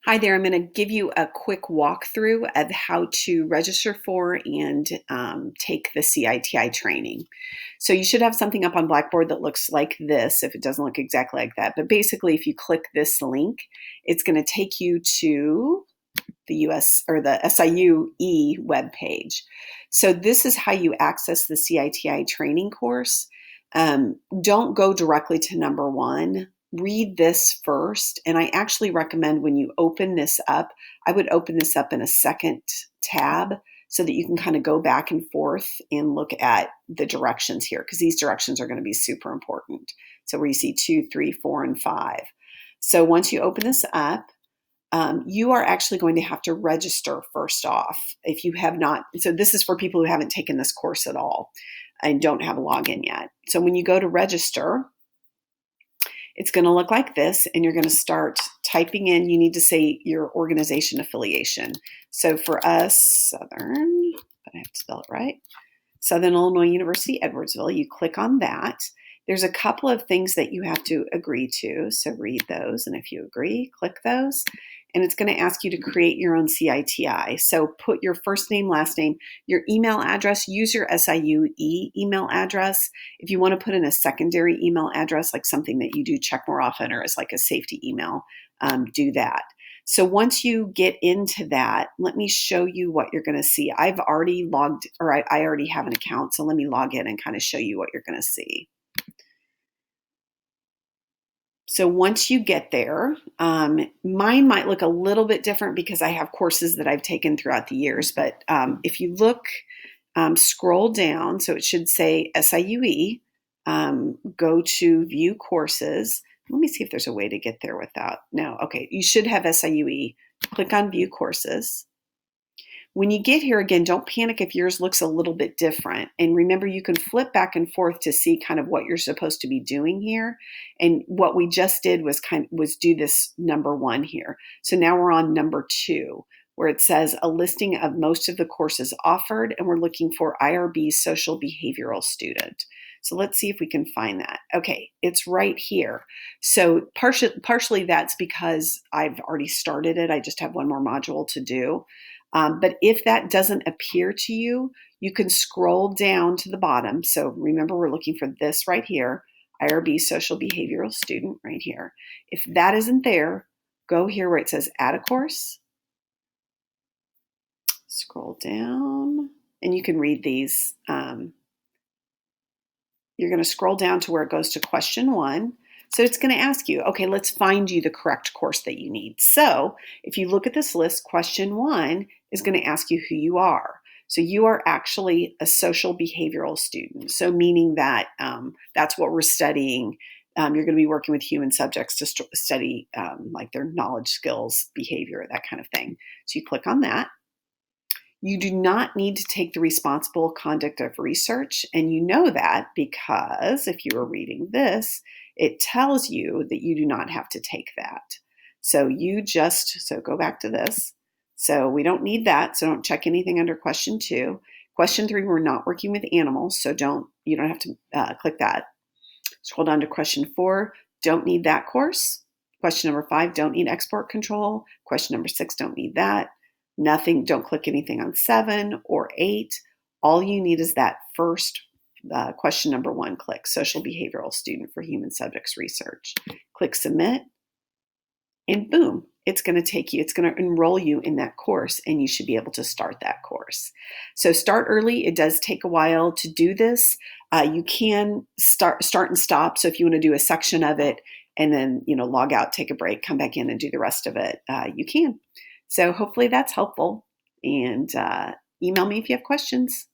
Hi there, I'm going to give you a quick walkthrough of how to register for and take the CITI training. So you should have something up on Blackboard that looks like this, if it doesn't look exactly like that. But basically, if you click this link, it's going to take you to the US or the SIUE webpage. So this is how you access the CITI training course. Don't go directly to number one. Read this first. And I actually recommend when you open this up, I would open this up in a second tab so that you can kind of go back and forth and look at the directions here, because these directions are going to be super important. So where you see 2, 3, 4, and 5. So once you open this up, you are actually going to have to register first off. If you have not, so this is for people who haven't taken this course at all and don't have a login yet. So when you go to register, it's going to look like this, and you're going to start typing in, you need to say your organization affiliation. So for us, Southern, but I have to spell it right, Southern Illinois University, Edwardsville, you click on that. There's a couple of things that you have to agree to, so read those, and if you agree, click those, and it's going to ask you to create your own CITI. So put your first name, last name, your email address, use your SIUE email address. If you want to put in a secondary email address, like something that you do check more often or is like a safety email, do that. So once you get into that, let me show you what you're going to see. I've already logged, or I already have an account, so let me log in and kind of show you what you're going to see. So once you get there, mine might look a little bit different because I have courses that I've taken throughout the years. But if you look, scroll down, so it should say SIUE, go to view courses. Let me see if there's a way to get there without, no, okay, you should have SIUE. Click on view courses. When you get here, again, don't panic if yours looks a little bit different. And remember, you can flip back and forth to see kind of what you're supposed to be doing here. And what we just did was do this number one here. So now we're on number 2, where it says a listing of most of the courses offered, and we're looking for IRB social behavioral student. So let's see if we can find that. Okay, it's right here. So partially that's because I've already started it. I just have one more module to do. But if that doesn't appear to you, you can scroll down to the bottom. So remember, we're looking for this right here, IRB social behavioral student right here. If that isn't there, go here where it says add a course. Scroll down, and you can read these. You're going to scroll down to where it goes to question 1. So it's going to ask you, okay, let's find you the correct course that you need. So if you look at this list, question 1 is going to ask you who you are. So you are actually a social behavioral student. So meaning that that's what we're studying. You're going to be working with human subjects to study like their knowledge, skills, behavior, that kind of thing. So you click on that. You do not need to take the responsible conduct of research, and you know that because if you are reading this, it tells you that you do not have to take that. So so go back to this. So we don't need that, so don't check anything under question 2. Question 3, we're not working with animals, so you don't have to click that. Scroll down to question 4, don't need that course. Question number 5, don't need export control. Question number 6, don't need that. Nothing, don't click anything on 7 or 8. All you need is that first question number 1 click, social behavioral student for human subjects research. Click submit, and boom, it's going to enroll you in that course, and you should be able to start that course. So start early. It does take a while to do this. You can start and stop. So if you want to do a section of it and then, log out, take a break, come back in and do the rest of it, you can. So hopefully that's helpful, and email me if you have questions.